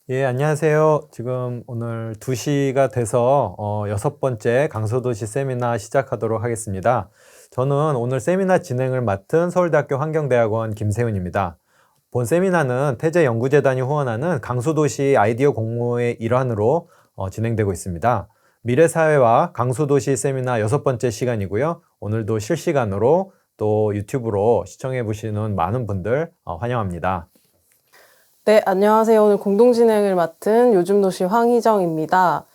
예, 안녕하세요. 지금 오늘 2시가 돼서 6번째 강서도시 세미나 시작하도록 하겠습니다. 저는 오늘 세미나 진행을 맡은 서울대학교 환경대학원 김세훈입니다. 본 세미나는 태제연구재단이 후원하는 강서도시 아이디어 공모의 일환으로 진행되고 있습니다. 미래사회와 강서도시 세미나 6번째 시간이고요. 오늘도 실시간으로 또 유튜브로 시청해 보시는 많은 분들 환영합니다. 네, 안녕하세요. 오늘 공동진행을 맡은 요즘도시 황희정입니다.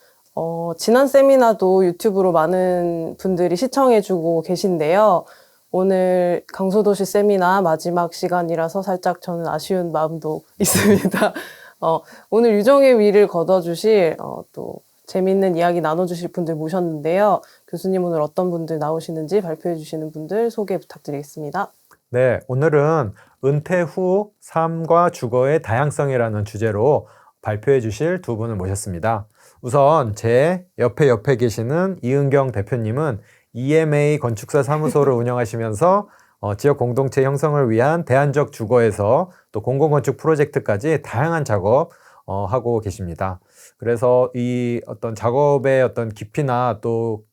지난 세미나도 유튜브로 많은 분들이 시청해주고 계신데요. 오늘 강서도시 세미나 마지막 시간이라서 살짝 저는 아쉬운 마음도 있습니다. 오늘 유정의 위를 거둬주실 또 재밌는 이야기 나눠주실 분들 모셨는데요. 교수님 오늘 어떤 분들 나오시는지 발표해 주시는 분들 소개 부탁드리겠습니다. 네, 오늘은 은퇴 후 삶과 주거의 다양성이라는 주제로 발표해 주실 두 분을 모셨습니다. 우선 제 옆에 계시는 이은경 대표님은 EMA 건축사 사무소를 운영하시면서 지역 공동체 형성을 위한 대안적 주거에서 또 공공건축 프로젝트까지 다양한 작업 하고 계십니다. 그래서 이 어떤 작업의 어떤 깊이나 또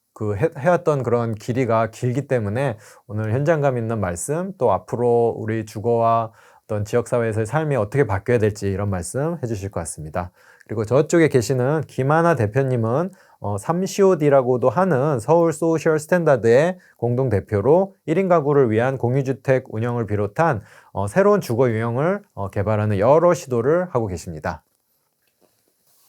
해왔던 그런 길이가 길기 때문에 오늘 현장감 있는 말씀, 또 앞으로 우리 주거와 어떤 지역사회에서의 삶이 어떻게 바뀌어야 될지 이런 말씀 해주실 것 같습니다. 그리고 저쪽에 계시는 김하나 대표님은 3COD라고도 하는 서울 소셜 스탠다드의 공동대표로 1인 가구를 위한 공유주택 운영을 비롯한 새로운 주거 유형을 개발하는 여러 시도를 하고 계십니다.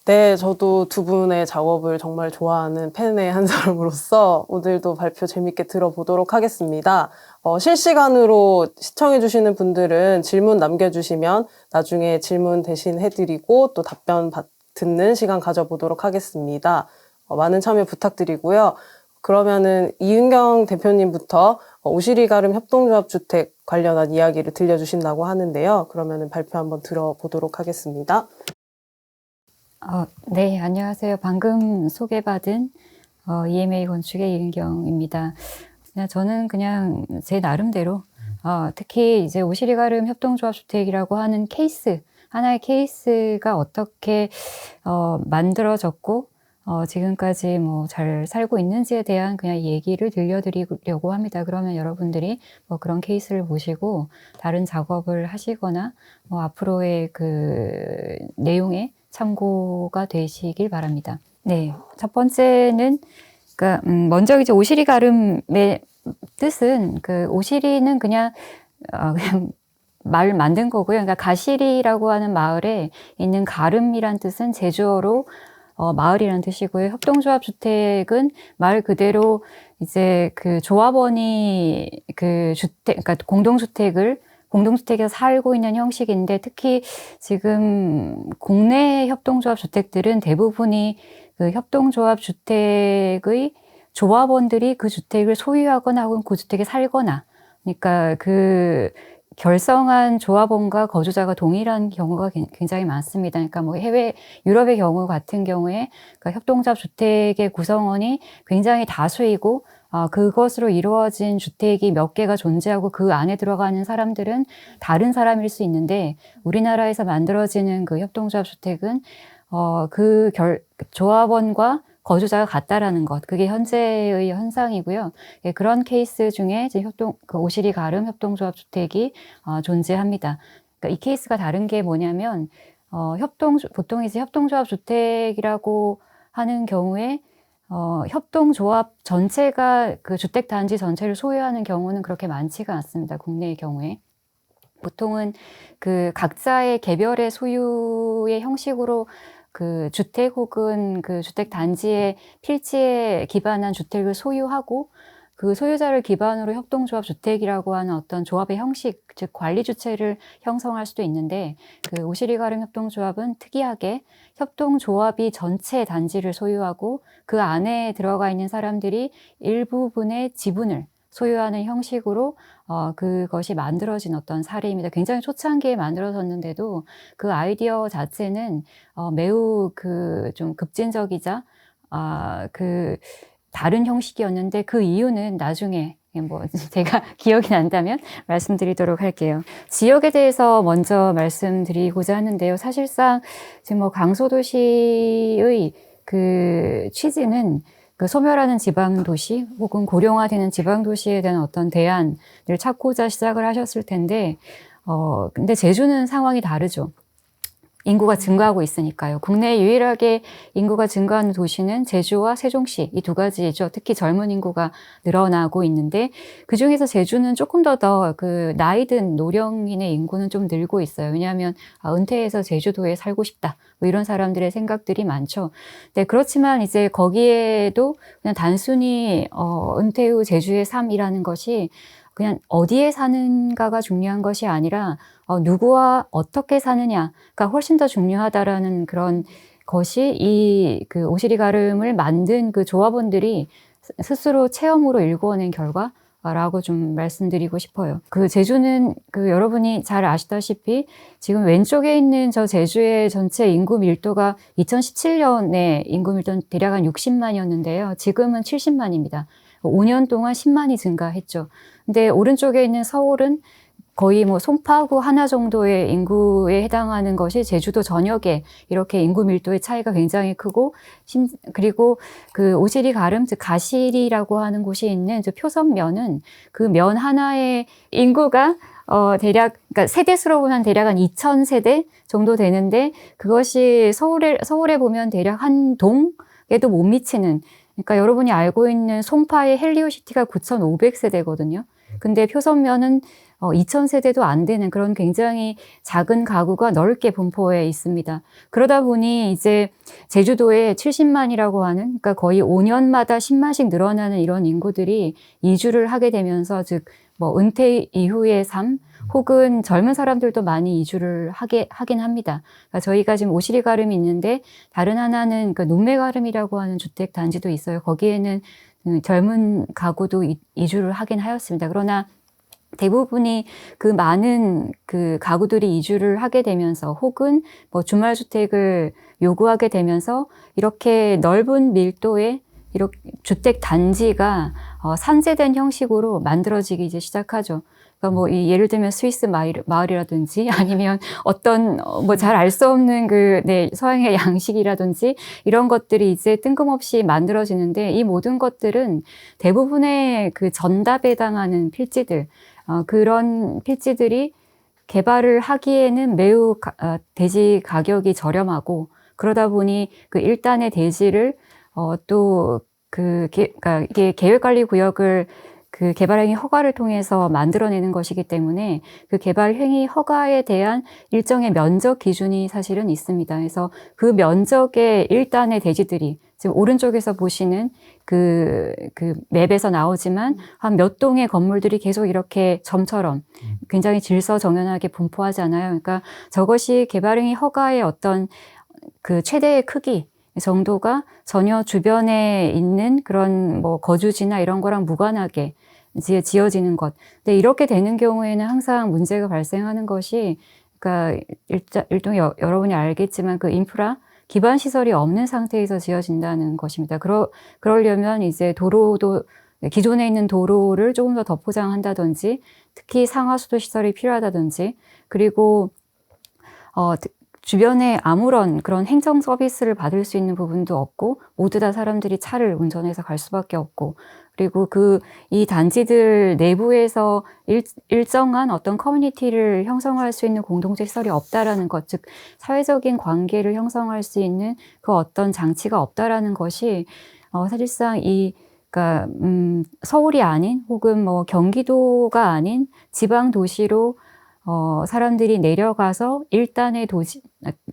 네, 저도 두 분의 작업을 정말 좋아하는 팬의 한 사람으로서 오늘도 발표 재밌게 들어보도록 하겠습니다. 실시간으로 시청해주시는 분들은 질문 남겨주시면 나중에 질문 대신 해드리고 또 답변 듣는 시간 가져보도록 하겠습니다. 많은 참여 부탁드리고요. 그러면은 이은경 대표님부터 오시리 가름 협동조합 주택 관련한 이야기를 들려주신다고 하는데요. 그러면은 발표 한번 들어보도록 하겠습니다. 네, 안녕하세요. 방금 소개받은 EMA 건축의 이은경입니다. 저는 그냥 제 나름대로 특히 이제 오시리 가름 협동조합 주택이라고 하는 케이스, 하나의 케이스가 어떻게 만들어졌고 지금까지 뭐 잘 살고 있는지에 대한 그냥 얘기를 들려드리려고 합니다. 그러면 여러분들이 뭐 그런 케이스를 보시고 다른 작업을 하시거나 뭐 앞으로의 그 내용에 참고가 되시길 바랍니다. 네, 첫 번째는 그러니까 먼저 이제 오시리 가름의 뜻은 그 오시리는 그냥 말 만든 거고요. 그러니까 가시리라고 하는 마을에 있는 가름이란 뜻은 제주어로 마을이라는 뜻이고요. 협동조합 주택은 말 그대로 이제 그 조합원이 그 주택, 그러니까 공동주택에서 살고 있는 형식인데 특히 지금 국내 협동조합 주택들은 대부분이 그 협동조합 주택의 조합원들이 그 주택을 소유하거나 혹은 그 주택에 살거나 그러니까 그 결성한 조합원과 거주자가 동일한 경우가 굉장히 많습니다. 그러니까 뭐 유럽의 경우 같은 경우에 그러니까 협동조합 주택의 구성원이 굉장히 다수이고 그것으로 이루어진 주택이 몇 개가 존재하고 그 안에 들어가는 사람들은 다른 사람일 수 있는데 우리나라에서 만들어지는 그 협동조합 주택은 조합원과 거주자가 같다라는 것, 그게 현재의 현상이고요. 예, 그런 케이스 중에 이제 오시리 가름 협동조합 주택이 존재합니다. 그러니까 이 케이스가 다른 게 뭐냐면 보통 이제 협동조합 주택이라고 하는 경우에 협동조합 전체가 그 주택단지 전체를 소유하는 경우는 그렇게 많지가 않습니다. 국내의 경우에. 보통은 그 각자의 개별의 소유의 형식으로 그 주택 혹은 그 주택 단지의 필지에 기반한 주택을 소유하고 그 소유자를 기반으로 협동조합 주택이라고 하는 어떤 조합의 형식, 즉 관리 주체를 형성할 수도 있는데 그 오시리 가름 협동조합은 특이하게 협동조합이 전체 단지를 소유하고 그 안에 들어가 있는 사람들이 일부분의 지분을 소유하는 형식으로 그것이 만들어진 어떤 사례입니다. 굉장히 초창기에 만들어졌는데도 그 아이디어 자체는 매우 그 좀 급진적이자 그 다른 형식이었는데 그 이유는 나중에 뭐 제가 기억이 난다면 말씀드리도록 할게요. 지역에 대해서 먼저 말씀드리고자 하는데요. 사실상 지금 뭐 강소도시의 그 취지는 그 소멸하는 지방 도시 혹은 고령화되는 지방 도시에 대한 어떤 대안을 찾고자 시작을 하셨을 텐데, 근데 제주는 상황이 다르죠. 인구가 증가하고 있으니까요. 국내 유일하게 인구가 증가하는 도시는 제주와 세종시 이 두 가지죠. 특히 젊은 인구가 늘어나고 있는데 그중에서 제주는 조금 더 그 나이 든 노령인의 인구는 좀 늘고 있어요. 왜냐하면 은퇴해서 제주도에 살고 싶다. 뭐 이런 사람들의 생각들이 많죠. 네, 그렇지만 이제 거기에도 그냥 단순히 은퇴 후 제주의 삶이라는 것이 그냥 어디에 사는가가 중요한 것이 아니라 누구와 어떻게 사느냐가 훨씬 더 중요하다라는 그런 것이 이 그 오시리 가름을 만든 그 조합원들이 스스로 체험으로 일궈낸 결과라고 좀 말씀드리고 싶어요. 그 제주는 그 여러분이 잘 아시다시피 지금 왼쪽에 있는 저 제주의 전체 인구 밀도가 2017년에 인구 밀도는 대략 한 60만이었는데요. 지금은 70만입니다. 5년 동안 10만이 증가했죠. 근데 오른쪽에 있는 서울은 거의 뭐 송파구 하나 정도의 인구에 해당하는 것이 제주도 전역에 이렇게 인구 밀도의 차이가 굉장히 크고, 그리고 그 오시리 가름, 즉 가시리라고 하는 곳이 있는 저 표선면은 그 면 하나의 인구가 대략, 그러니까 세대수로 보면 대략 한 2,000세대 정도 되는데, 그것이 서울에 보면 대략 한 동에도 못 미치는, 그러니까 여러분이 알고 있는 송파의 헬리오시티가 9,500세대거든요. 근데 표선면은 2,000세대도 안 되는 그런 굉장히 작은 가구가 넓게 분포해 있습니다. 그러다 보니 이제 제주도에 70만이라고 하는, 그러니까 거의 5년마다 10만씩 늘어나는 이런 인구들이 이주를 하게 되면서, 즉 뭐 은퇴 이후의 삶 혹은 젊은 사람들도 많이 이주를 하긴 합니다. 그러니까 저희가 지금 오시리 가름이 있는데 다른 하나는 그 논매 가름이라고 하는 주택 단지도 있어요. 거기에는 젊은 가구도 이주를 하긴 하였습니다. 그러나 대부분이 그 많은 그 가구들이 이주를 하게 되면서 혹은 뭐 주말 주택을 요구하게 되면서 이렇게 넓은 밀도의 이렇게 주택 단지가 산재된 형식으로 만들어지기 이제 시작하죠. 그러니까 뭐 예를 들면 스위스 마을이라든지 아니면 어떤 뭐 잘 알 수 없는 그 서양의 양식이라든지 이런 것들이 이제 뜬금없이 만들어지는데, 이 모든 것들은 대부분의 그 전답에 해당하는 필지들, 그런 필지들이 개발을 하기에는 매우 대지 가격이 저렴하고, 그러다 보니 그 일단의 대지를 그러니까 이게 계획관리구역을 그 개발행위 허가를 통해서 만들어내는 것이기 때문에 그 개발행위 허가에 대한 일정의 면적 기준이 사실은 있습니다. 그래서 그 면적의 일단의 대지들이 지금 오른쪽에서 보시는 그 맵에서 나오지만 한 몇 동의 건물들이 계속 이렇게 점처럼 굉장히 질서정연하게 분포하잖아요. 그러니까 저것이 개발행위 허가의 어떤 그 최대의 크기 정도가 전혀 주변에 있는 그런 뭐 거주지나 이런 거랑 무관하게 지어지는 것. 근데 이렇게 되는 경우에는 항상 문제가 발생하는 것이, 그러니까 일종의 여러분이 알겠지만 그 인프라 기반 시설이 없는 상태에서 지어진다는 것입니다. 그러려면 이제 도로도 기존에 있는 도로를 조금 더 포장한다든지, 특히 상하수도 시설이 필요하다든지, 그리고 주변에 아무런 그런 행정 서비스를 받을 수 있는 부분도 없고, 모두 다 사람들이 차를 운전해서 갈 수밖에 없고, 그리고 이 단지들 내부에서 일정한 어떤 커뮤니티를 형성할 수 있는 공동체 시설이 없다라는 것, 즉 사회적인 관계를 형성할 수 있는 그 어떤 장치가 없다라는 것이 사실상 그러니까 서울이 아닌 혹은 뭐 경기도가 아닌 지방 도시로 사람들이 내려가서 일단의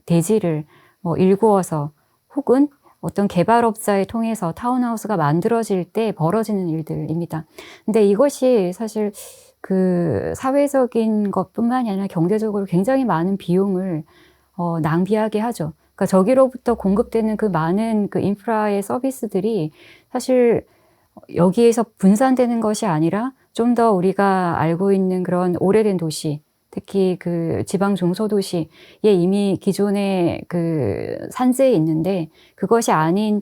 대지를 뭐 일구어서 혹은 어떤 개발업자에 통해서 타운하우스가 만들어질 때 벌어지는 일들입니다. 근데 이것이 사실 그 사회적인 것뿐만이 아니라 경제적으로 굉장히 많은 비용을 낭비하게 하죠. 그러니까 저기로부터 공급되는 그 많은 그 인프라의 서비스들이 사실 여기에서 분산되는 것이 아니라 좀 더 우리가 알고 있는 그런 오래된 도시, 특히 그 지방 중소도시에 이미 기존에 그 산재에 있는데, 그것이 아닌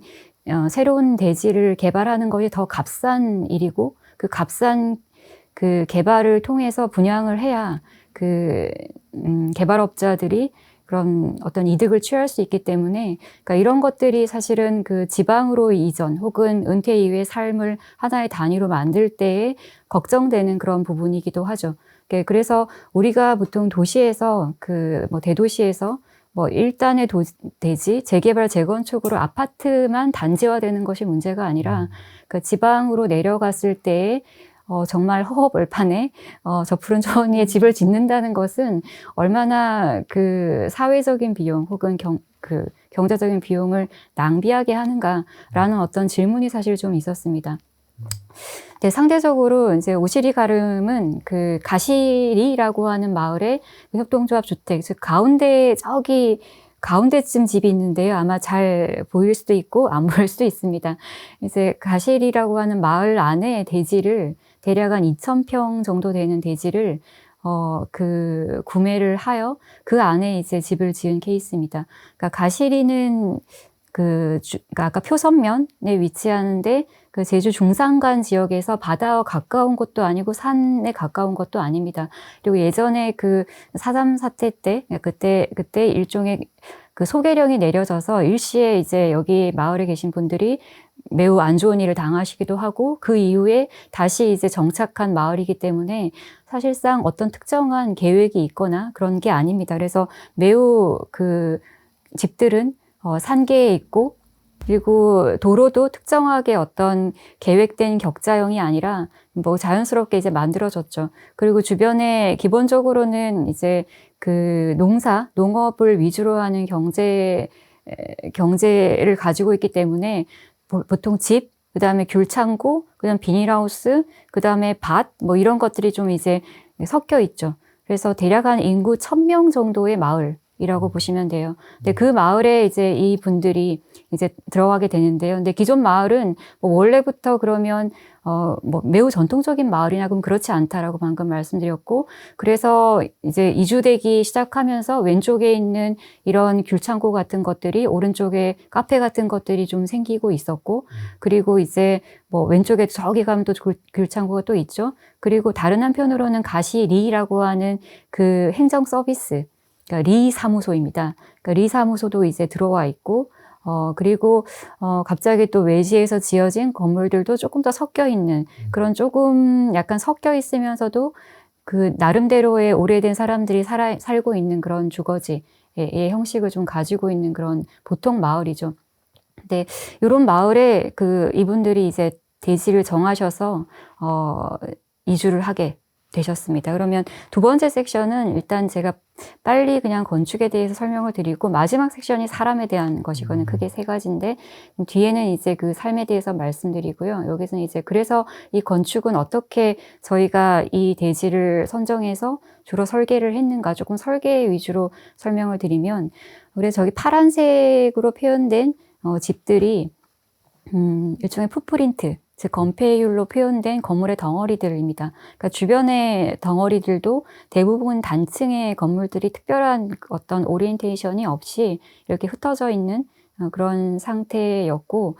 새로운 대지를 개발하는 것이 더 값싼 일이고, 그 값싼 그 개발을 통해서 분양을 해야 그 개발업자들이 그런 어떤 이득을 취할 수 있기 때문에, 그러니까 이런 것들이 사실은 그 지방으로 이전 혹은 은퇴 이후의 삶을 하나의 단위로 만들 때에 걱정되는 그런 부분이기도 하죠. 그래서 우리가 보통 도시에서 그 뭐 대도시에서 뭐 일단의 대지, 재개발, 재건축으로 아파트만 단지화되는 것이 문제가 아니라 그 지방으로 내려갔을 때에 정말 허허벌판에 저 푸른 초원 위에 집을 짓는다는 것은 얼마나 그 사회적인 비용 혹은 경제적인 비용을 낭비하게 하는가라는 어떤 질문이 사실 좀 있었습니다. 네, 상대적으로 이제 오시리 가름은 그 가시리라고 하는 마을의 협동조합 주택, 즉 저기 가운데쯤 집이 있는데요. 아마 잘 보일 수도 있고 안 보일 수도 있습니다. 이제 가시리라고 하는 마을 안에 대지를 대략 한 2,000평 정도 되는 대지를 그 구매를 하여 그 안에 이제 집을 지은 케이스입니다. 그러니까 가시리는 그러니까 아까 표선면에 위치하는데 그 제주 중산간 지역에서 바다와 가까운 곳도 아니고 산에 가까운 것도 아닙니다. 그리고 예전에 그 4.3 사태 때 그때 일종의 그 소개령이 내려져서 일시에 이제 여기 마을에 계신 분들이 매우 안 좋은 일을 당하시기도 하고 그 이후에 다시 이제 정착한 마을이기 때문에 사실상 어떤 특정한 계획이 있거나 그런 게 아닙니다. 그래서 매우 그 집들은 산계에 있고 그리고 도로도 특정하게 어떤 계획된 격자형이 아니라 뭐 자연스럽게 이제 만들어졌죠. 그리고 주변에 기본적으로는 이제 그 농업을 위주로 하는 경제를 가지고 있기 때문에 보통 집, 그 다음에 귤창고, 그 다음에 비닐하우스, 그 다음에 밭, 뭐 이런 것들이 좀 이제 섞여 있죠. 그래서 대략 한 인구 1,000명 정도의 마을이라고 보시면 돼요. 근데 그 마을에 이제 이 분들이 이제 들어가게 되는데요. 근데 기존 마을은 뭐 원래부터 그러면 뭐 매우 전통적인 마을이나 그럼 그렇지 않다라고 방금 말씀드렸고, 그래서 이제 이주되기 시작하면서 왼쪽에 있는 이런 귤창고 같은 것들이 오른쪽에 카페 같은 것들이 좀 생기고 있었고, 그리고 이제 뭐 왼쪽에 저기 가면 또 귤창고가 또 있죠. 그리고 다른 한편으로는 가시리라고 하는 그 행정 서비스, 그러니까 리 사무소입니다. 그러니까 리 사무소도 이제 들어와 있고, 그리고, 갑자기 또 외지에서 지어진 건물들도 조금 더 섞여 있는 그런 조금 약간 섞여 있으면서도 그 나름대로의 오래된 사람들이 살고 있는 그런 주거지의 형식을 좀 가지고 있는 그런 보통 마을이죠. 근데 이런 마을에 이분들이 이제 대지를 정하셔서, 이주를 하게 되셨습니다. 그러면 두 번째 섹션은 일단 제가 빨리 그냥 건축에 대해서 설명을 드리고 마지막 섹션이 사람에 대한 것이거든요. 크게 세 가지인데 뒤에는 이제 그 삶에 대해서 말씀드리고요. 여기서는 이제 그래서 이 건축은 어떻게 저희가 이 대지를 선정해서 주로 설계를 했는가 조금 설계 위주로 설명을 드리면 그래서 저기 파란색으로 표현된 집들이 일종의 풋프린트 즉 건폐율로 표현된 건물의 덩어리들입니다. 그러니까 주변의 덩어리들도 대부분 단층의 건물들이 특별한 어떤 오리엔테이션이 없이 이렇게 흩어져 있는 그런 상태였고,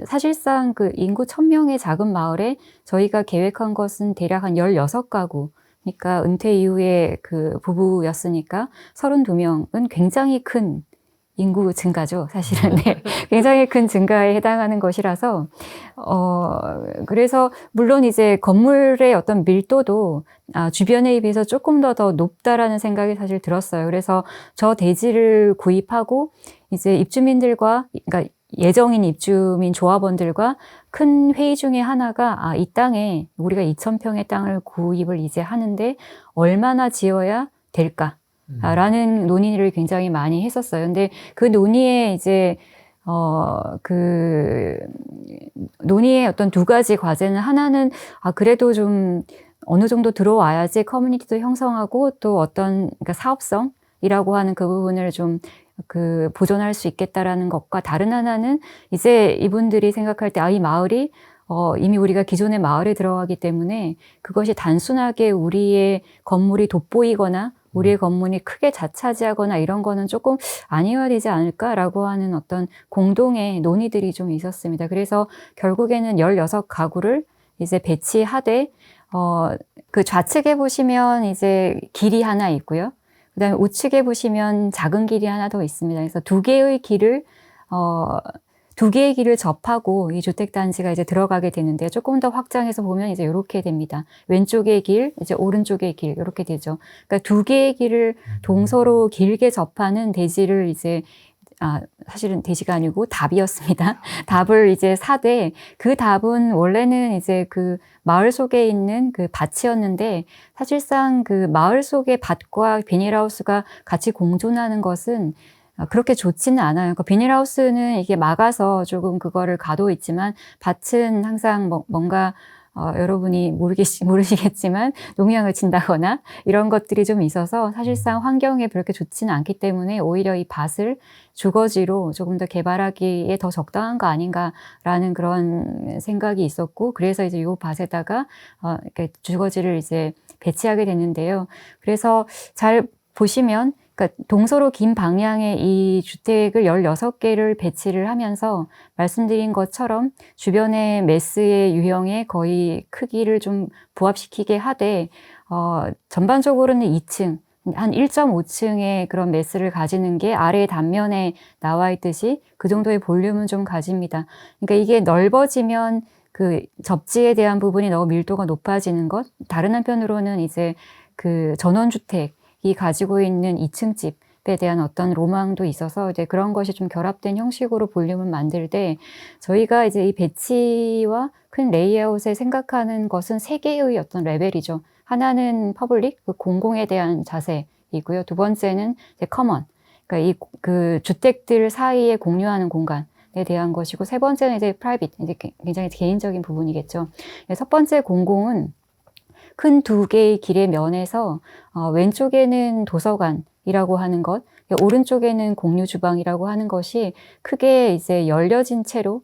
사실상 그 인구 1,000명의 작은 마을에 저희가 계획한 것은 대략 한 16가구, 그러니까 은퇴 이후에 그 부부였으니까 32명은 굉장히 큰 인구 증가죠, 사실은. 네. 굉장히 큰 증가에 해당하는 것이라서, 그래서, 물론 이제 건물의 어떤 밀도도, 주변에 비해서 조금 더 높다라는 생각이 사실 들었어요. 그래서 저 대지를 구입하고, 이제 입주민들과, 그러니까 예정인 입주민 조합원들과 큰 회의 중에 하나가, 이 땅에 우리가 2,000평의 땅을 구입을 이제 하는데, 얼마나 지어야 될까? 라는 논의를 굉장히 많이 했었어요. 근데 그 논의에 이제, 논의의 어떤 두 가지 과제는 하나는, 그래도 좀 어느 정도 들어와야지 커뮤니티도 형성하고 또 어떤, 그러니까 사업성이라고 하는 그 부분을 좀 보존할 수 있겠다라는 것과 다른 하나는 이제 이분들이 생각할 때, 이 마을이 이미 우리가 기존의 마을에 들어가기 때문에 그것이 단순하게 우리의 건물이 돋보이거나 우리의 건물이 크게 자차지하거나 이런 거는 조금 아니어야 되지 않을까라고 하는 어떤 공동의 논의들이 좀 있었습니다. 그래서 결국에는 16가구를 이제 배치하되, 그 좌측에 보시면 이제 길이 하나 있고요. 그 다음에 우측에 보시면 작은 길이 하나 더 있습니다. 그래서 두 개의 길을 접하고 이 주택단지가 이제 들어가게 되는데 조금 더 확장해서 보면 이제 이렇게 됩니다. 왼쪽의 길, 이제 오른쪽의 길, 이렇게 되죠. 그러니까 두 개의 길을 동서로 길게 접하는 대지를 이제 사실은 대지가 아니고 답이었습니다. 답을 이제 사되 그 답은 원래는 이제 그 마을 속에 있는 그 밭이었는데 사실상 그 마을 속의 밭과 비닐하우스가 같이 공존하는 것은 그렇게 좋지는 않아요. 그 비닐하우스는 이게 막아서 조금 그거를 가도 있지만 밭은 항상 뭔가 여러분이 모르시겠지만 농약을 친다거나 이런 것들이 좀 있어서 사실상 환경에 그렇게 좋지는 않기 때문에 오히려 이 밭을 주거지로 조금 더 개발하기에 더 적당한 거 아닌가라는 그런 생각이 있었고 그래서 이제 이 밭에다가 이렇게 주거지를 이제 배치하게 됐는데요. 그래서 잘 보시면 그러니까 동서로 긴 방향의 이 주택을 16개를 배치를 하면서 말씀드린 것처럼 주변의 매스의 유형에 거의 크기를 좀 부합시키게 하되 전반적으로는 2층, 한 1.5층의 그런 매스를 가지는 게 아래 단면에 나와 있듯이 그 정도의 볼륨은 좀 가집니다. 그러니까 이게 넓어지면 그 접지에 대한 부분이 너무 밀도가 높아지는 것, 다른 한편으로는 이제 그 전원주택이 가지고 있는 2층 집에 대한 어떤 로망도 있어서 이제 그런 것이 좀 결합된 형식으로 볼륨을 만들 때 저희가 이제 이 배치와 큰 레이아웃에 생각하는 것은 세 개의 어떤 레벨이죠. 하나는 퍼블릭, 그 공공에 대한 자세이고요. 두 번째는 이제 커먼, 그러니까 그 주택들 사이에 공유하는 공간에 대한 것이고, 세 번째는 이제 프라이빗, 이제 굉장히 개인적인 부분이겠죠. 첫 번째 공공은 큰 두 개의 길의 면에서 왼쪽에는 도서관이라고 하는 것, 오른쪽에는 공유 주방이라고 하는 것이 크게 이제 열려진 채로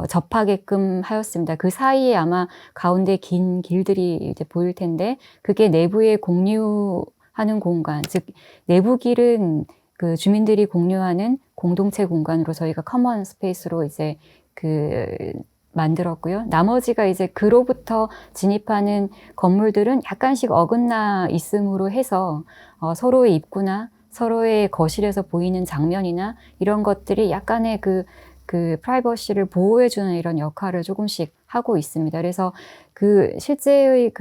접하게끔 하였습니다. 그 사이에 아마 가운데 긴 길들이 이제 보일 텐데, 그게 내부에 공유하는 공간, 즉, 내부 길은 그 주민들이 공유하는 공동체 공간으로 저희가 커먼 스페이스로 이제 만들었고요. 나머지가 이제 그로부터 진입하는 건물들은 약간씩 어긋나 있음으로 해서 서로의 입구나 서로의 거실에서 보이는 장면이나 이런 것들이 약간의 그 프라이버시를 보호해주는 이런 역할을 조금씩 하고 있습니다. 그래서 실제의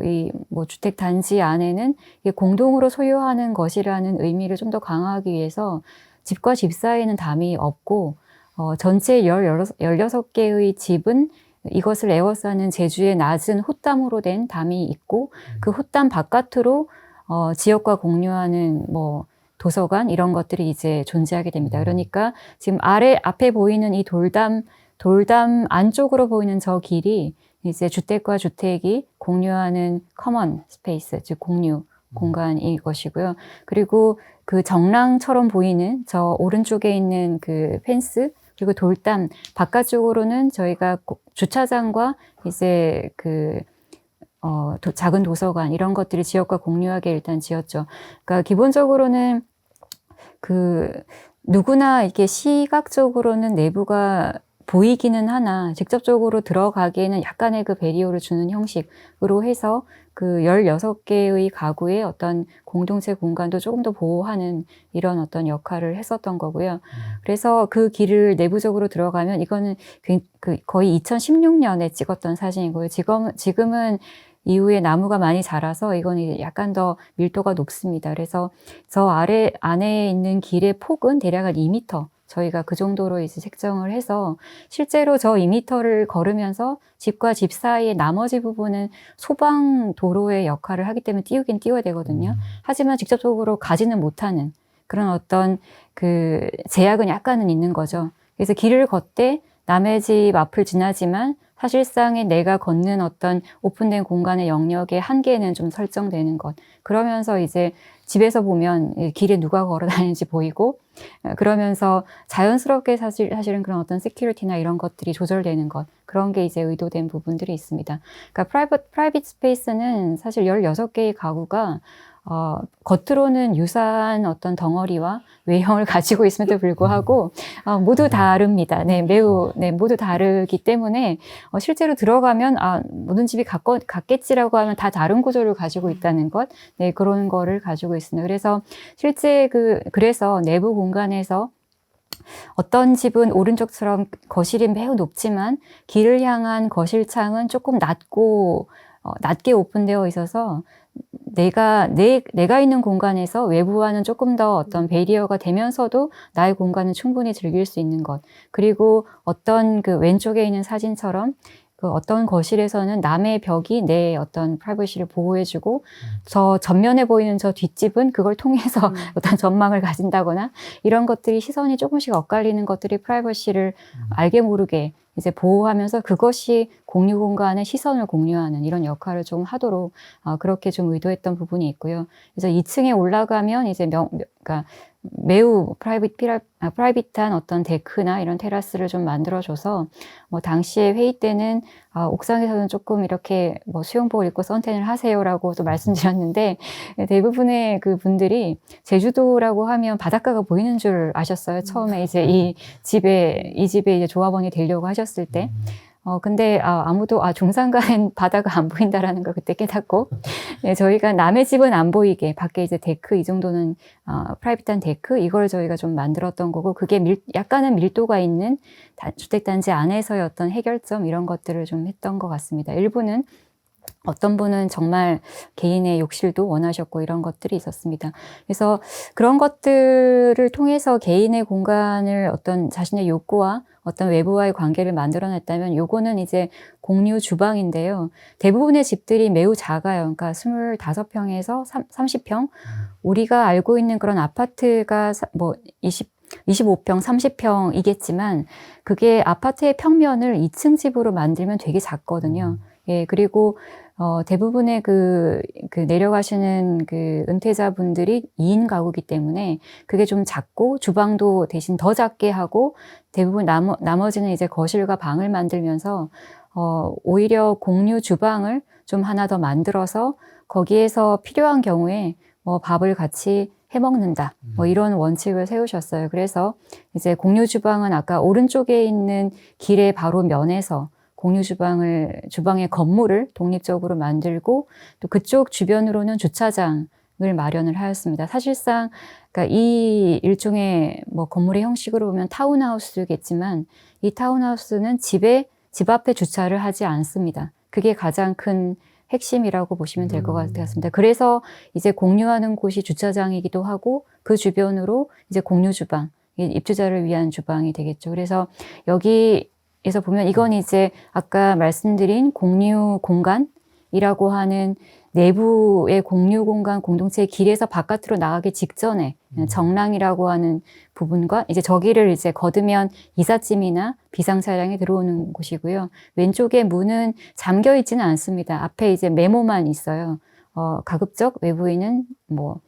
이 주택 단지 안에는 이게 공동으로 소유하는 것이라는 의미를 좀 더 강화하기 위해서 집과 집 사이에는 담이 없고, 전체 16개의 집은 이것을 에워싸는 제주의 낮은 헛담으로 된 담이 있고, 그 헛담 바깥으로 지역과 공유하는 도서관 이런 것들이 이제 존재하게 됩니다. 그러니까 지금 앞에 보이는 이 돌담 안쪽으로 보이는 저 길이 이제 주택과 주택이 공유하는 커먼 스페이스, 즉 공유 공간일 것이고요. 그리고 그 정랑처럼 보이는 저 오른쪽에 있는 그 펜스, 그리고 돌담 바깥쪽으로는 저희가 주차장과 이제 작은 도서관 이런 것들이 지역과 공유하게 일단 지었죠. 그러니까 기본적으로는 누구나 이게 시각적으로는 내부가 보이기는 하나 직접적으로 들어가기에는 약간의 그 배리어를 주는 형식으로 해서 16개의 가구의 어떤 공동체 공간도 조금 더 보호하는 이런 어떤 역할을 했었던 거고요. 그래서 그 길을 내부적으로 들어가면 이거는 거의 2016년에 찍었던 사진이고요. 지금은 이후에 나무가 많이 자라서 이건 약간 더 밀도가 높습니다. 그래서 저 안에 있는 길의 폭은 대략 한 2m. 저희가 그 정도로 이제 책정을 해서 실제로 저 2m를 걸으면서 집과 집 사이의 나머지 부분은 소방 도로의 역할을 하기 때문에 띄우긴 띄워야 되거든요. 하지만 직접적으로 가지는 못하는 그런 어떤 제약은 약간은 있는 거죠. 그래서 길을 걷되 남의 집 앞을 지나지만 사실상의 내가 걷는 어떤 오픈된 공간의 영역의 한계는 좀 설정되는 것. 그러면서 이제 집에서 보면 길에 누가 걸어 다니는지 보이고, 그러면서 자연스럽게 사실은 그런 어떤 시큐리티나 이런 것들이 조절되는 것. 그런 게 이제 의도된 부분들이 있습니다. 그러니까 프라이빗 스페이스는 사실 16개의 가구가 겉으로는 유사한 어떤 덩어리와 외형을 가지고 있음에도 불구하고 모두 다릅니다. 네, 매우 모두 다르기 때문에 실제로 들어가면 모든 집이 같겠지라고 하면 다 다른 구조를 가지고 있다는 것, 네, 그런 거를 가지고 있습니다. 그래서 실제 그래서 내부 공간에서 어떤 집은 오른쪽처럼 거실이 매우 높지만 길을 향한 거실 창은 조금 낮게 오픈되어 있어서 내가 있는 공간에서 외부와는 조금 더 어떤 베리어가 되면서도 나의 공간을 충분히 즐길 수 있는 것. 그리고 어떤 그 왼쪽에 있는 사진처럼 그 어떤 거실에서는 남의 벽이 내 어떤 프라이버시를 보호해주고 저 전면에 보이는 저 뒷집은 그걸 통해서 어떤 전망을 가진다거나 이런 것들이 시선이 조금씩 엇갈리는 것들이 프라이버시를 알게 모르게 이제 보호하면서 그것이 공유 공간의 시선을 공유하는 이런 역할을 좀 하도록 그렇게 좀 의도했던 부분이 있고요. 그래서 2층에 올라가면 이제 그러니까 매우 프라이빗한 어떤 데크나 이런 테라스를 좀 만들어줘서 뭐 당시에 회의 때는 옥상에서는 조금 이렇게 뭐 수영복을 입고 선탠을 하세요라고 또 말씀드렸는데 대부분의 그 분들이 제주도라고 하면 바닷가가 보이는 줄 아셨어요. 처음에 이제 이 집에 이제 조합원이 되려고 하셨을 때. 근데 아무도 중산가엔 바다가 안 보인다라는 걸 그때 깨닫고 네, 저희가 남의 집은 안 보이게 밖에 이제 데크 이 정도는 프라이빗한 데크 이걸 저희가 좀 만들었던 거고 그게 약간은 밀도가 있는 주택단지 안에서의 어떤 해결점 이런 것들을 좀 했던 것 같습니다. 일부는 어떤 분은 정말 개인의 욕실도 원하셨고 이런 것들이 있었습니다. 그래서 그런 것들을 통해서 개인의 공간을 어떤 자신의 욕구와 어떤 외부와의 관계를 만들어냈다면 요거는 이제 공유 주방인데요. 대부분의 집들이 매우 작아요. 그러니까 25평에서 30평. 우리가 알고 있는 그런 아파트가 뭐 25평, 30평이겠지만 그게 아파트의 평면을 2층 집으로 만들면 되게 작거든요. 예, 그리고 대부분의 그 내려가시는 그 은퇴자분들이 2인 가구이기 때문에 그게 좀 작고 주방도 대신 더 작게 하고 대부분 나머지는 이제 거실과 방을 만들면서 오히려 공유 주방을 좀 하나 더 만들어서 거기에서 필요한 경우에 뭐 밥을 같이 해 먹는다. 뭐 이런 원칙을 세우셨어요. 그래서 이제 공유 주방은 아까 오른쪽에 있는 길의 바로 면에서 공유 주방의 건물을 독립적으로 만들고 또 그쪽 주변으로는 주차장을 마련을 하였습니다. 사실상 그러니까 이 일종의 뭐 건물의 형식으로 보면 타운하우스겠지만 이 타운하우스는 집 앞에 주차를 하지 않습니다. 그게 가장 큰 핵심이라고 보시면 될 것 같습니다. 그래서 이제 공유하는 곳이 주차장이기도 하고 그 주변으로 이제 공유 주방, 입주자를 위한 주방이 되겠죠. 그래서 여기에서 보면 이건 이제 아까 말씀드린 공유 공간이라고 하는 내부의 공유 공간 공동체의 길에서 바깥으로 나가기 직전에 정랑이라고 하는 부분과 이제 저기를 이제 거두면 이삿짐이나 비상 차량이 들어오는 곳이고요. 왼쪽에 문은 잠겨 있지는 않습니다. 앞에 이제 메모만 있어요. 가급적 외부인은 뭐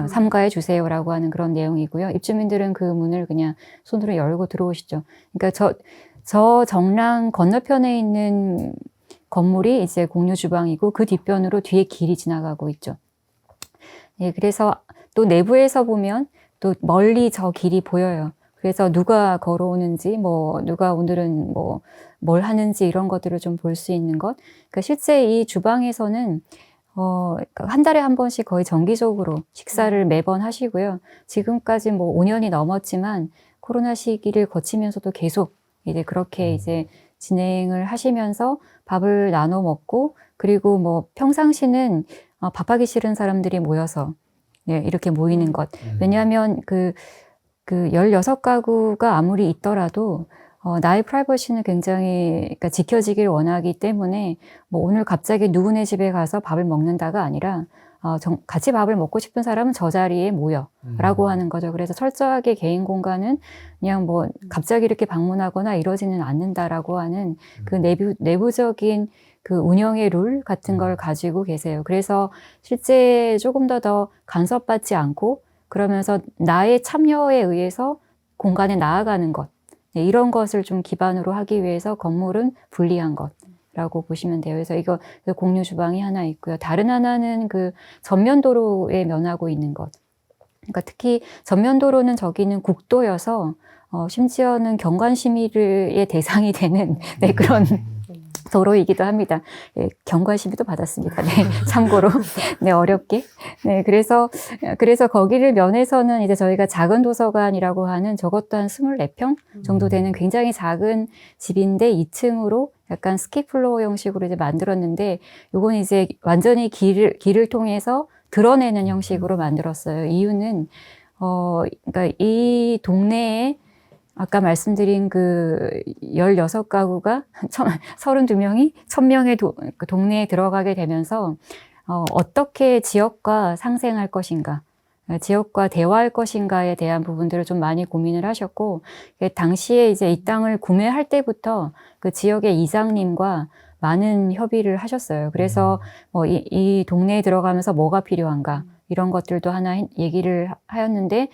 삼가해 주세요라고 하는 그런 내용이고요. 입주민들은 그 문을 그냥 손으로 열고 들어오시죠. 그러니까 저 정랑 건너편에 있는 건물이 이제 공유 주방이고 그 뒷편으로 뒤에 길이 지나가고 있죠. 예, 그래서 또 내부에서 보면 또 멀리 저 길이 보여요. 그래서 누가 걸어오는지, 뭐 누가 오늘은 뭐 뭘 하는지 이런 것들을 좀 볼 수 있는 것. 그러니까 실제 이 주방에서는 한 달에 한 번씩 거의 정기적으로 식사를 매번 하시고요. 지금까지 뭐 5년이 넘었지만 코로나 시기를 거치면서도 계속 이제 그렇게 이제 진행을 하시면서 밥을 나눠 먹고 그리고 뭐 평상시는 밥하기 싫은 사람들이 모여서 네, 이렇게 모이는 것. 왜냐하면 그 16가구가 아무리 있더라도 나의 프라이버시는 굉장히 그러니까 지켜지길 원하기 때문에 뭐 오늘 갑자기 누구네 집에 가서 밥을 먹는다가 아니라 같이 밥을 먹고 싶은 사람은 저 자리에 모여라고 하는 거죠. 그래서 철저하게 개인 공간은 그냥 뭐 갑자기 이렇게 방문하거나 이러지는 않는다라고 하는 그 내부적인 그 운영의 룰 같은 걸 가지고 계세요. 그래서 실제 조금 더 간섭받지 않고 그러면서 나의 참여에 의해서 공간에 나아가는 것. 네, 이런 것을 좀 기반으로 하기 위해서 건물은 분리한 것. 라고 보시면 돼요. 그래서 이거 공유 주방이 하나 있고요. 다른 하나는 그 전면도로에 면하고 있는 것. 그러니까 특히 전면도로는 저기는 국도여서 심지어는 경관심의의 대상이 되는 네, 그런 도로이기도 합니다. 예, 경관심의도 받았습니다. 네, 참고로. 네, 어렵게. 네, 그래서 거기를 면에서는 이제 저희가 작은 도서관이라고 하는 저것도 한 24평 정도 되는 굉장히 작은 집인데 2층으로 약간 스키플로어 형식으로 이제 만들었는데 요건 이제 완전히 길을 통해서 드러내는 형식으로 만들었어요. 이유는, 그러니까 이 동네에 아까 말씀드린 그 16가구가 32명이 1000명의 그 동네에 들어가게 되면서 어떻게 지역과 상생할 것인가, 지역과 대화할 것인가에 대한 부분들을 좀 많이 고민을 하셨고, 당시에 이제 이 땅을 구매할 때부터 그 지역의 이장님과 많은 협의를 하셨어요. 그래서 이 동네에 들어가면서 뭐가 필요한가 이런 것들도 하나 얘기를 하였는데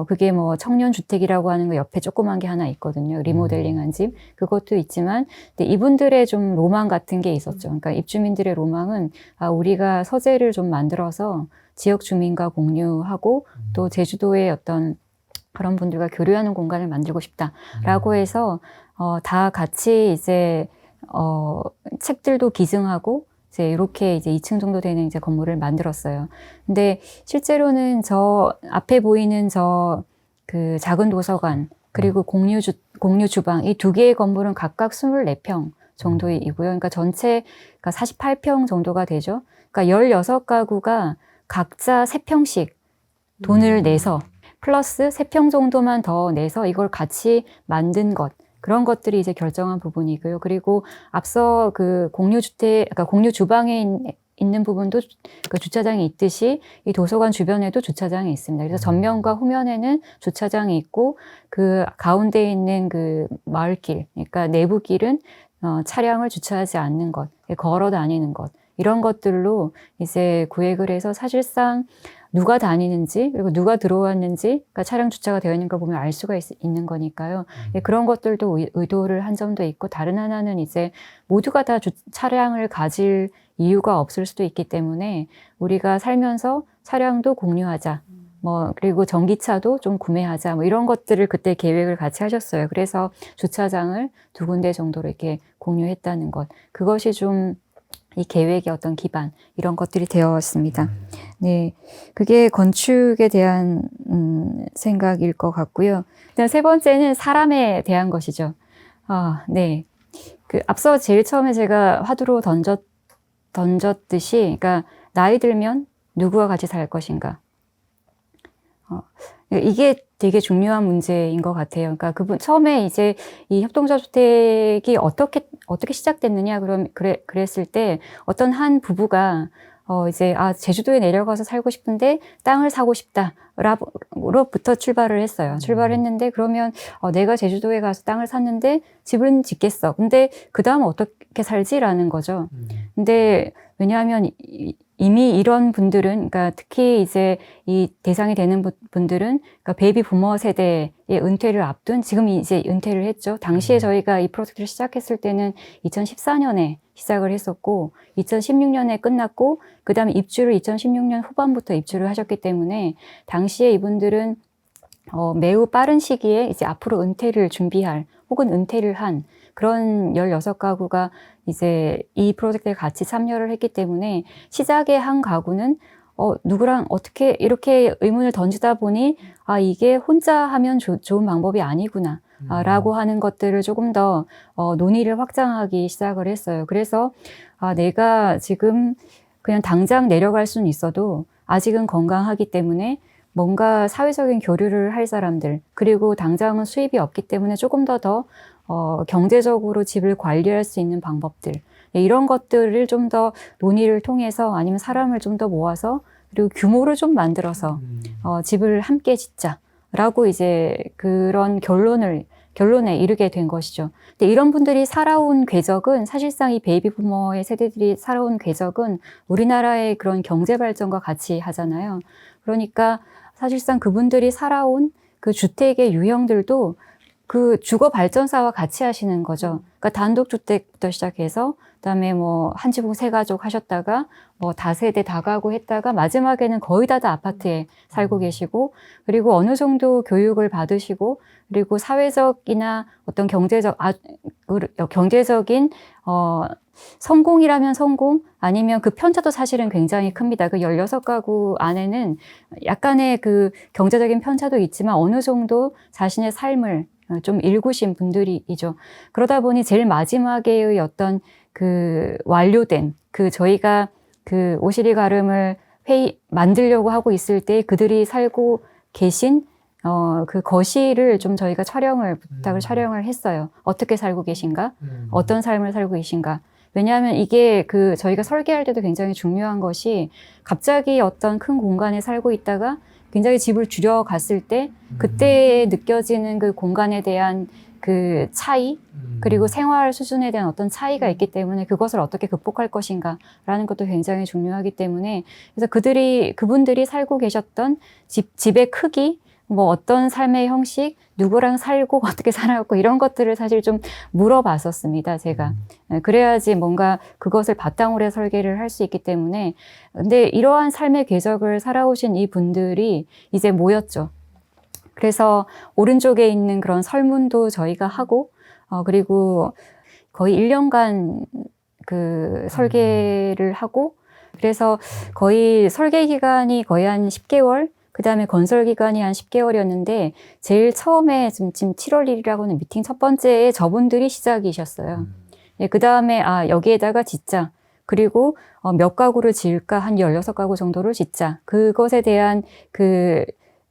그게 뭐 청년주택이라고 하는 거 옆에 조그만 게 하나 있거든요. 리모델링한 집. 그것도 있지만, 근데 이분들의 좀 로망 같은 게 있었죠. 그러니까 입주민들의 로망은, 우리가 서재를 좀 만들어서 지역 주민과 공유하고 또 제주도의 어떤 그런 분들과 교류하는 공간을 만들고 싶다라고 해서, 다 같이 이제, 책들도 기증하고, 이제 이렇게 이제 2층 정도 되는 이제 건물을 만들었어요. 근데 실제로는 저 앞에 보이는 그 작은 도서관 그리고 공유 주방 이 두 개의 건물은 각각 24평 정도이고요. 그러니까 전체 그러니까 48평 정도가 되죠. 그러니까 16가구가 각자 3평씩 돈을 내서 플러스 3평 정도만 더 내서 이걸 같이 만든 것. 그런 것들이 이제 결정한 부분이고요. 그리고 앞서 그 그러니까 공유 주방에 있는 부분도 그 주차장이 있듯이 이 도서관 주변에도 주차장이 있습니다. 그래서 전면과 후면에는 주차장이 있고 그 가운데 있는 그 마을길, 그러니까 내부 길은 차량을 주차하지 않는 것, 걸어 다니는 것, 이런 것들로 이제 구획을 해서 사실상 누가 다니는지 그리고 누가 들어왔는지 그러니까 차량 주차가 되어 있는 걸 보면 알 수가 있는 거니까요. 그런 것들도 의도를 한 점도 있고, 다른 하나는 이제 모두가 다 차량을 가질 이유가 없을 수도 있기 때문에 우리가 살면서 차량도 공유하자. 그리고 전기차도 좀 구매하자. 이런 것들을 그때 계획을 같이 하셨어요. 그래서 주차장을 2군데 정도로 이렇게 공유했다는 것. 그것이 좀 이 계획의 어떤 기반, 이런 것들이 되었습니다. 네. 그게 건축에 대한, 생각일 것 같고요. 일단 3번째는 사람에 대한 것이죠. 네. 앞서 제일 처음에 제가 화두로 던졌듯이, 그러니까, 나이 들면 누구와 같이 살 것인가. 이게 되게 중요한 문제인 것 같아요. 그러니까 처음에 이제 이 협동조합주택이 어떻게 시작됐느냐, 그랬을 때 어떤 한 부부가 이제 제주도에 내려가서 살고 싶은데 땅을 사고 싶다로부터 출발을 했어요. 출발했는데 그러면 내가 제주도에 가서 땅을 샀는데 집은 짓겠어. 근데 그 다음 어떻게 살지라는 거죠. 근데 왜냐하면 이미 이런 분들은, 그러니까 특히 이제 이 대상이 되는 분들은, 그러니까 베이비 부머 세대의 은퇴를 앞둔, 지금 이제 은퇴를 했죠. 당시에 저희가 이 프로젝트를 시작했을 때는 2014년에 시작을 했었고, 2016년에 끝났고, 그 다음에 입주를 2016년 후반부터 입주를 하셨기 때문에, 당시에 이분들은 매우 빠른 시기에 이제 앞으로 은퇴를 준비할, 혹은 은퇴를 한 그런 16가구가 이제 이 프로젝트에 같이 참여를 했기 때문에, 시작의 한 가구는 누구랑 어떻게 이렇게 의문을 던지다 보니 이게 혼자 하면 좋은 방법이 아니구나 라고 하는 것들을 조금 더 논의를 확장하기 시작을 했어요. 그래서 내가 지금 그냥 당장 내려갈 수는 있어도 아직은 건강하기 때문에 뭔가 사회적인 교류를 할 사람들, 그리고 당장은 수입이 없기 때문에 조금 더 경제적으로 집을 관리할 수 있는 방법들, 이런 것들을 좀 더 논의를 통해서, 아니면 사람을 좀 더 모아서, 그리고 규모를 좀 만들어서 집을 함께 짓자라고 이제 그런 결론에 이르게 된 것이죠. 근데 이런 분들이 살아온 궤적은, 사실상 이 베이비 부머의 세대들이 살아온 궤적은 우리나라의 그런 경제 발전과 같이 하잖아요. 그러니까 사실상 그분들이 살아온 그 주택의 유형들도 그 주거 발전사와 같이 하시는 거죠. 그러니까 단독주택부터 시작해서 그다음에 뭐 한 지붕 세 가족 하셨다가 뭐 다세대 다가구 했다가 마지막에는 거의 다 아파트에 살고 계시고 그리고 어느 정도 교육을 받으시고 그리고 사회적이나 어떤 경제적인 성공이라면 성공 아니면 그 편차도 사실은 굉장히 큽니다. 그 16가구 안에는 약간의 그 경제적인 편차도 있지만 어느 정도 자신의 삶을 좀 일구신 분들이죠. 그러다 보니 제일 마지막에의 어떤 그 완료된 그 저희가 그 오시리 가름을 만들려고 하고 있을 때 그들이 살고 계신 그 거실을 좀 저희가 부탁을 촬영을 했어요. 어떻게 살고 계신가? 어떤 삶을 살고 계신가? 왜냐하면 이게 그 저희가 설계할 때도 굉장히 중요한 것이 갑자기 어떤 큰 공간에 살고 있다가 굉장히 집을 줄여갔을 때 그때 느껴지는 그 공간에 대한 그 차이 그리고 생활 수준에 대한 어떤 차이가 있기 때문에 그것을 어떻게 극복할 것인가라는 것도 굉장히 중요하기 때문에 그래서 그분들이 살고 계셨던 집의 크기 뭐 어떤 삶의 형식, 누구랑 살고 어떻게 살아왔고 이런 것들을 사실 좀 물어봤었습니다, 제가. 그래야지 뭔가 그것을 바탕으로 해서 설계를 할 수 있기 때문에. 근데 이러한 삶의 궤적을 살아오신 이 분들이 이제 모였죠. 그래서 오른쪽에 있는 그런 설문도 저희가 하고, 그리고 거의 1년간 그 설계를 하고, 그래서 거의 설계 기간이 거의 한 10개월, 그 다음에 건설 기간이 한 10개월이었는데, 제일 처음에 지금 7월 1일이라고는 미팅 첫 번째에 저분들이 시작이셨어요. 네, 그 다음에, 여기에다가 짓자. 그리고 몇 가구를 지을까? 한 16가구 정도를 짓자. 그것에 대한 그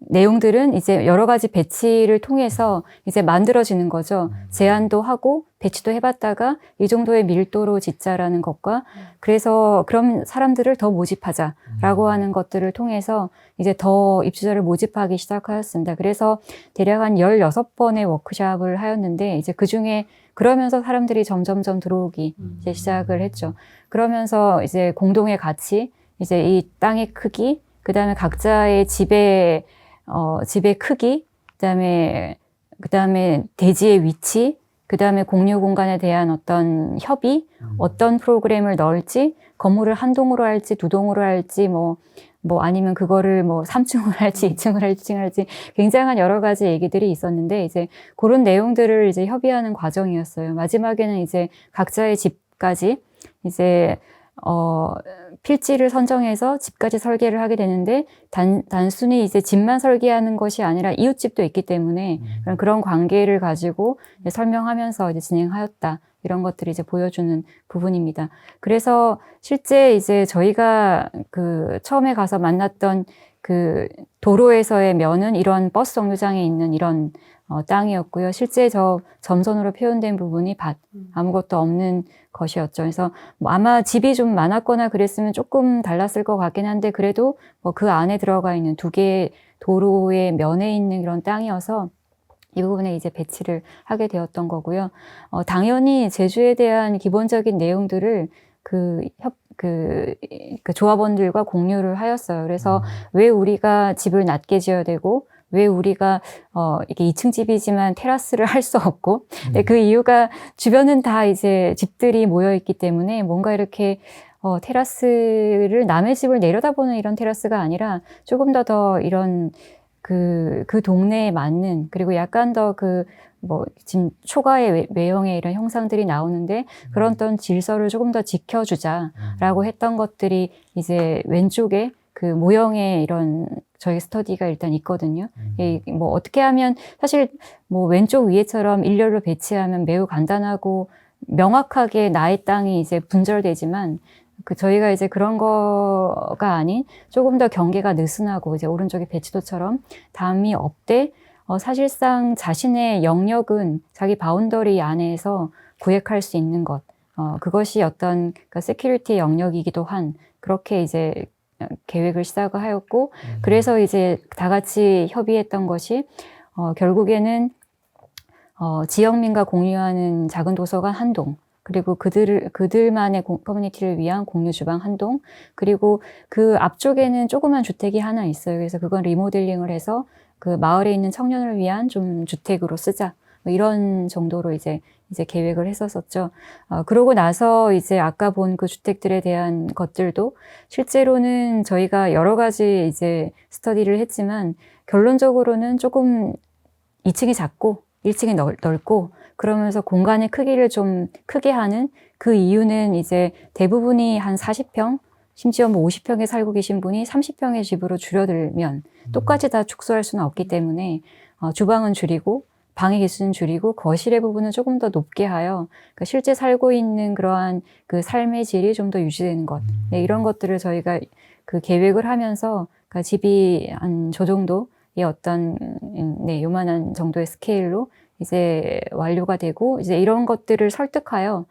내용들은 이제 여러 가지 배치를 통해서 이제 만들어지는 거죠. 제안도 하고 배치도 해봤다가 이 정도의 밀도로 짓자라는 것과 그래서 그럼 사람들을 더 모집하자라고 하는 것들을 통해서 이제 더 입주자를 모집하기 시작하였습니다. 그래서 대략 한 16번의 워크숍을 하였는데 이제 그 중에 그러면서 사람들이 점점점 들어오기 이제 시작을 했죠. 그러면서 이제 공동의 가치, 이제 이 땅의 크기, 그 다음에 각자의 집의 크기, 그 다음에 대지의 위치, 그 다음에 공유 공간에 대한 어떤 협의, 어떤 프로그램을 넣을지, 건물을 한 동으로 할지, 두 동으로 할지, 뭐 아니면 그거를 뭐 3층으로 할지, 2층으로 할지, 2층으로 할지, 굉장한 여러 가지 얘기들이 있었는데, 이제 그런 내용들을 이제 협의하는 과정이었어요. 마지막에는 이제 각자의 집까지 이제 필지를 선정해서 집까지 설계를 하게 되는데 단순히 이제 집만 설계하는 것이 아니라 이웃집도 있기 때문에 그런 관계를 가지고 이제 설명하면서 이제 진행하였다. 이런 것들이 이제 보여주는 부분입니다. 그래서 실제 이제 저희가 그 처음에 가서 만났던 그 도로에서의 면은 이런 버스 정류장에 있는 이런 땅이었고요. 실제 저 점선으로 표현된 부분이 밭, 아무것도 없는 것이었죠. 그래서 뭐 아마 집이 좀 많았거나 그랬으면 조금 달랐을 것 같긴 한데 그래도 뭐 그 안에 들어가 있는 두 개의 도로의 면에 있는 그런 땅이어서 이 부분에 이제 배치를 하게 되었던 거고요. 당연히 제주에 대한 기본적인 내용들을 그 조합원들과 공유를 하였어요. 그래서 왜 우리가 집을 낮게 지어야 되고 왜 우리가 이게 2층 집이지만 테라스를 할 수 없고 그 이유가 주변은 다 이제 집들이 모여 있기 때문에 뭔가 이렇게 테라스를 남의 집을 내려다보는 이런 테라스가 아니라 조금 더 이런 그 동네에 맞는 그리고 약간 더 지금 초가의 외형의 이런 형상들이 나오는데 그런 어떤 질서를 조금 더 지켜주자라고 했던 것들이 이제 왼쪽에 그 모형의 이런 저희 스터디가 일단 있거든요. 뭐 어떻게 하면 사실 뭐 왼쪽 위에처럼 일렬로 배치하면 매우 간단하고 명확하게 나의 땅이 이제 분절되지만 저희가 이제 그런 거가 아닌 조금 더 경계가 느슨하고 이제 오른쪽에 배치도처럼 담이 없되 사실상 자신의 영역은 자기 바운더리 안에서 구획할 수 있는 것. 그것이 어떤 세큐리티의 영역이기도 한 그렇게 이제 계획을 시작하였고 그래서 이제 다 같이 협의했던 것이 결국에는 지역민과 공유하는 작은 도서관 한 동 그리고 그들만의 커뮤니티를 위한 공유 주방 한 동 그리고 그 앞쪽에는 조그만 주택이 하나 있어요. 그래서 그건 리모델링을 해서 그 마을에 있는 청년을 위한 좀 주택으로 쓰자. 뭐 이런 정도로 이제 계획을 했었었죠. 그러고 나서 이제 아까 본 그 주택들에 대한 것들도 실제로는 저희가 여러 가지 이제 스터디를 했지만 결론적으로는 조금 2층이 작고 1층이 넓고 그러면서 공간의 크기를 좀 크게 하는 그 이유는 이제 대부분이 한 40평, 심지어 뭐 50평에 살고 계신 분이 30평의 집으로 줄여들면 똑같이 다 축소할 수는 없기 때문에 주방은 줄이고 방의 개수는 줄이고 거실의 부분은 조금 더 높게 하여 그러니까 실제 살고 있는 그러한 그 삶의 질이 좀 더 유지되는 것. 네, 이런 것들을 저희가 그 계획을 하면서 그러니까 집이 한 저 정도의 어떤 네, 요만한 정도의 스케일로 이제 완료가 되고 이제 이런 것들을 설득하여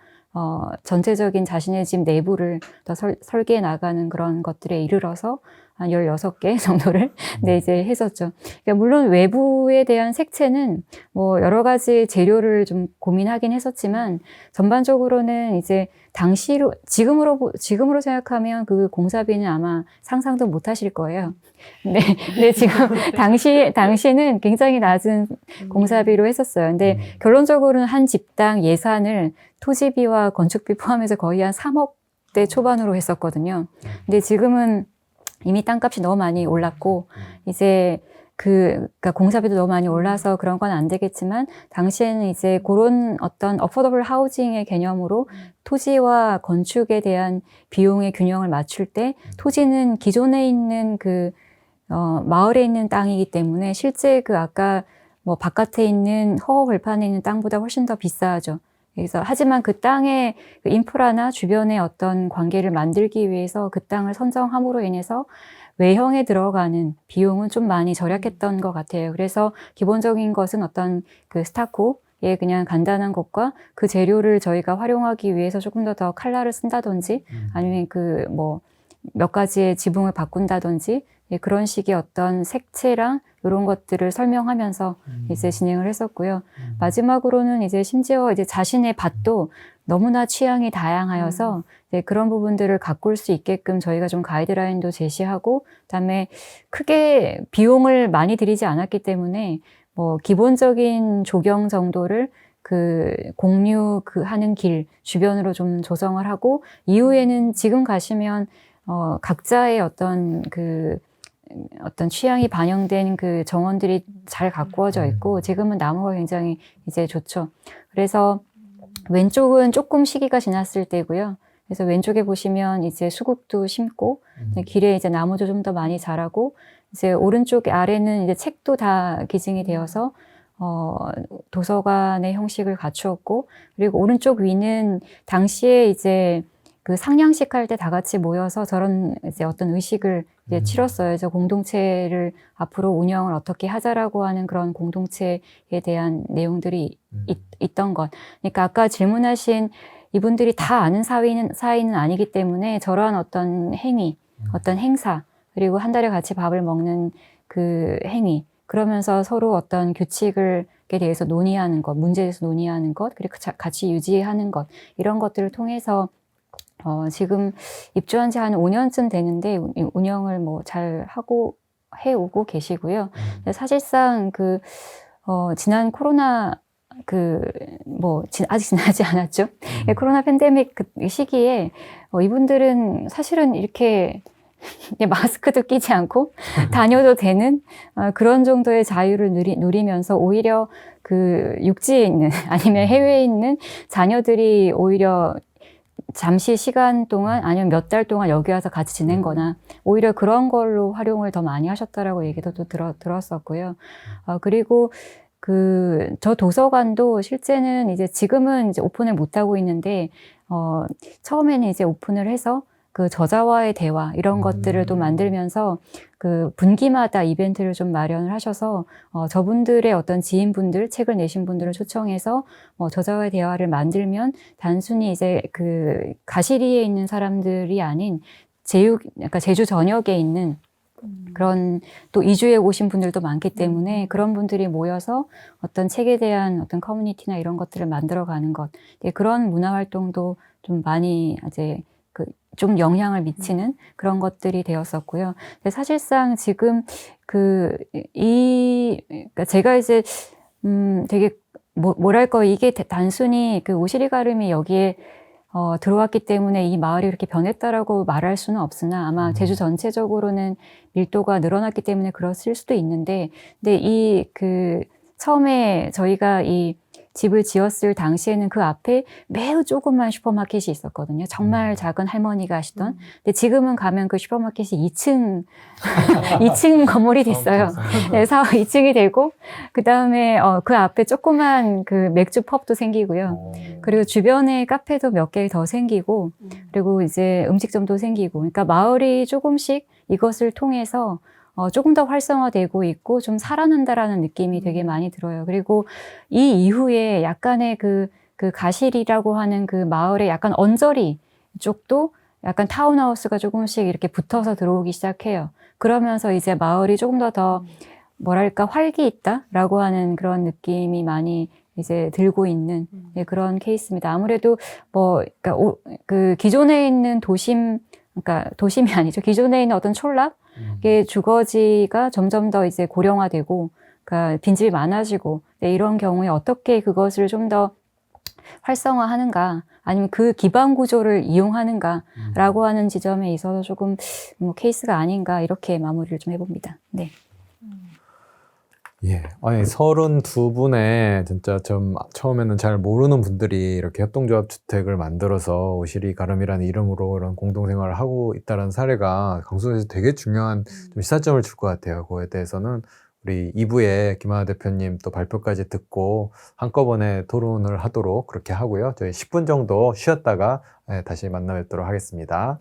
전체적인 자신의 집 내부를 더 설계해 나가는 그런 것들에 이르러서 한 16개 정도를 네, 이제 했었죠. 그러니까 물론 외부에 대한 색채는 뭐 여러 가지 재료를 좀 고민하긴 했었지만 전반적으로는 이제 지금으로 생각하면 그 공사비는 아마 상상도 못 하실 거예요. 네, 지금 당시는 굉장히 낮은 공사비로 했었어요. 근데 결론적으로는 한 집당 예산을 토지비와 건축비 포함해서 거의 한 3억대 초반으로 했었거든요. 근데 지금은 이미 땅값이 너무 많이 올랐고, 이제 그러니까 공사비도 너무 많이 올라서 그런 건 안 되겠지만, 당시에는 이제 그런 어떤 어포더블 하우징의 개념으로 토지와 건축에 대한 비용의 균형을 맞출 때, 토지는 기존에 있는 마을에 있는 땅이기 때문에 실제 아까 뭐 바깥에 있는 허허 벌판에 있는 땅보다 훨씬 더 비싸죠. 그래서 하지만 그 땅의 그 인프라나 주변의 어떤 관계를 만들기 위해서 그 땅을 선정함으로 인해서 외형에 들어가는 비용은 좀 많이 절약했던 것 같아요. 그래서 기본적인 것은 어떤 그 스타코의 그냥 간단한 것과 그 재료를 저희가 활용하기 위해서 조금 더 칼라를 쓴다든지 아니면 몇 가지의 지붕을 바꾼다든지 그런 식의 어떤 색채랑 이런 것들을 설명하면서 이제 진행을 했었고요. 마지막으로는 이제 심지어 이제 자신의 밭도 너무나 취향이 다양하여서 이제 그런 부분들을 가꿀 수 있게끔 저희가 좀 가이드라인도 제시하고, 그다음에 크게 비용을 많이 들이지 않았기 때문에 뭐 기본적인 조경 정도를 하는 길 주변으로 좀 조성을 하고, 이후에는 지금 가시면 각자의 어떤 취향이 반영된 그 정원들이 잘 가꾸어져 있고, 지금은 나무가 굉장히 이제 좋죠. 그래서 왼쪽은 조금 시기가 지났을 때고요. 그래서 왼쪽에 보시면 이제 수국도 심고, 길에 이제 나무도 좀 더 많이 자라고, 이제 오른쪽 아래는 이제 책도 다 기증이 되어서, 도서관의 형식을 갖추었고, 그리고 오른쪽 위는 당시에 이제 그 상냥식 할 때 다 같이 모여서 저런 이제 어떤 의식을 이제 치렀어요. 그래서 공동체를 앞으로 운영을 어떻게 하자라고 하는 그런 공동체에 대한 내용들이 있던 것. 그러니까 아까 질문하신 이분들이 다 아는 사이는 아니기 때문에 저러한 어떤 행위, 어떤 행사, 그리고 한 달에 같이 밥을 먹는 그 행위, 그러면서 서로 어떤 규칙에 대해서 논의하는 것, 문제에 대해서 논의하는 것, 그리고 같이 유지하는 것, 이런 것들을 통해서 지금 입주한 지 한 5년쯤 되는데 운영을 뭐 잘 해오고 계시고요. 사실상 지난 코로나 아직 지나지 않았죠. 코로나 팬데믹 그 시기에 이분들은 사실은 이렇게 마스크도 끼지 않고 다녀도 되는 그런 정도의 자유를 누리면서 오히려 육지에 있는 아니면 해외에 있는 자녀들이 오히려 잠시 시간 동안 아니면 몇 달 동안 여기 와서 같이 지낸 거나 오히려 그런 걸로 활용을 더 많이 하셨다라고 얘기도 또 들었었고요. 그리고 저 도서관도 실제는 이제 지금은 이제 오픈을 못 하고 있는데, 처음에는 이제 오픈을 해서 저자와의 대화, 이런 것들을 또 만들면서 분기마다 이벤트를 좀 마련을 하셔서, 저분들의 어떤 지인분들, 책을 내신 분들을 초청해서, 저자와의 대화를 만들면 단순히 이제 가시리에 있는 사람들이 아닌 그러니까 제주 전역에 있는 그런 또 이주해 오신 분들도 많기 때문에 그런 분들이 모여서 어떤 책에 대한 어떤 커뮤니티나 이런 것들을 만들어가는 것, 그런 문화 활동도 좀 많이 이제 좀 영향을 미치는 그런 것들이 되었었고요. 사실상 지금 그러니까 제가 이제 되게 뭐랄까, 이게 단순히 그 오시리 가름이 여기에 들어왔기 때문에 이 마을이 이렇게 변했다라고 말할 수는 없으나 아마 제주 전체적으로는 밀도가 늘어났기 때문에 그랬을 수도 있는데, 근데 처음에 저희가 이 집을 지었을 당시에는 그 앞에 매우 조그만 슈퍼마켓이 있었거든요. 정말 작은 할머니가 하시던. 근데 지금은 가면 그 슈퍼마켓이 2층, 2층 건물이 됐어요. 네, 2층이 되고, 그 다음에 그 앞에 조그만 그 맥주 펍도 생기고요. 그리고 주변에 카페도 몇 개 더 생기고, 그리고 이제 음식점도 생기고, 그러니까 마을이 조금씩 이것을 통해서 조금 더 활성화되고 있고 좀 살아난다라는 느낌이 되게 많이 들어요. 그리고 이 이후에 약간의 그 가실이라고 하는 그 마을의 약간 언저리 쪽도 약간 타운하우스가 조금씩 이렇게 붙어서 들어오기 시작해요. 그러면서 이제 마을이 조금 더 뭐랄까 활기 있다라고 하는 그런 느낌이 많이 이제 들고 있는 그런 케이스입니다. 아무래도 그러니까 그 기존에 있는 그러니까 도심이 아니죠. 기존에 있는 어떤 촌락 주거지가 점점 더 이제 고령화되고, 그러니까 빈집이 많아지고, 이런 경우에 어떻게 그것을 좀 더 활성화하는가, 아니면 그 기반 구조를 이용하는가라고 하는 지점에 있어서 조금 케이스가 아닌가 이렇게 마무리를 좀 해봅니다. 네. 예. 아니, 32분의 진짜 좀 처음에는 잘 모르는 분들이 이렇게 협동조합 주택을 만들어서 오시리 가름이라는 이름으로 이런 공동생활을 하고 있다는 사례가 강서에서 되게 중요한 좀 시사점을 줄 것 같아요. 그거에 대해서는 우리 2부에 김하나 대표님 또 발표까지 듣고 한꺼번에 토론을 하도록 그렇게 하고요. 저희 10분 정도 쉬었다가 다시 만나 뵙도록 하겠습니다.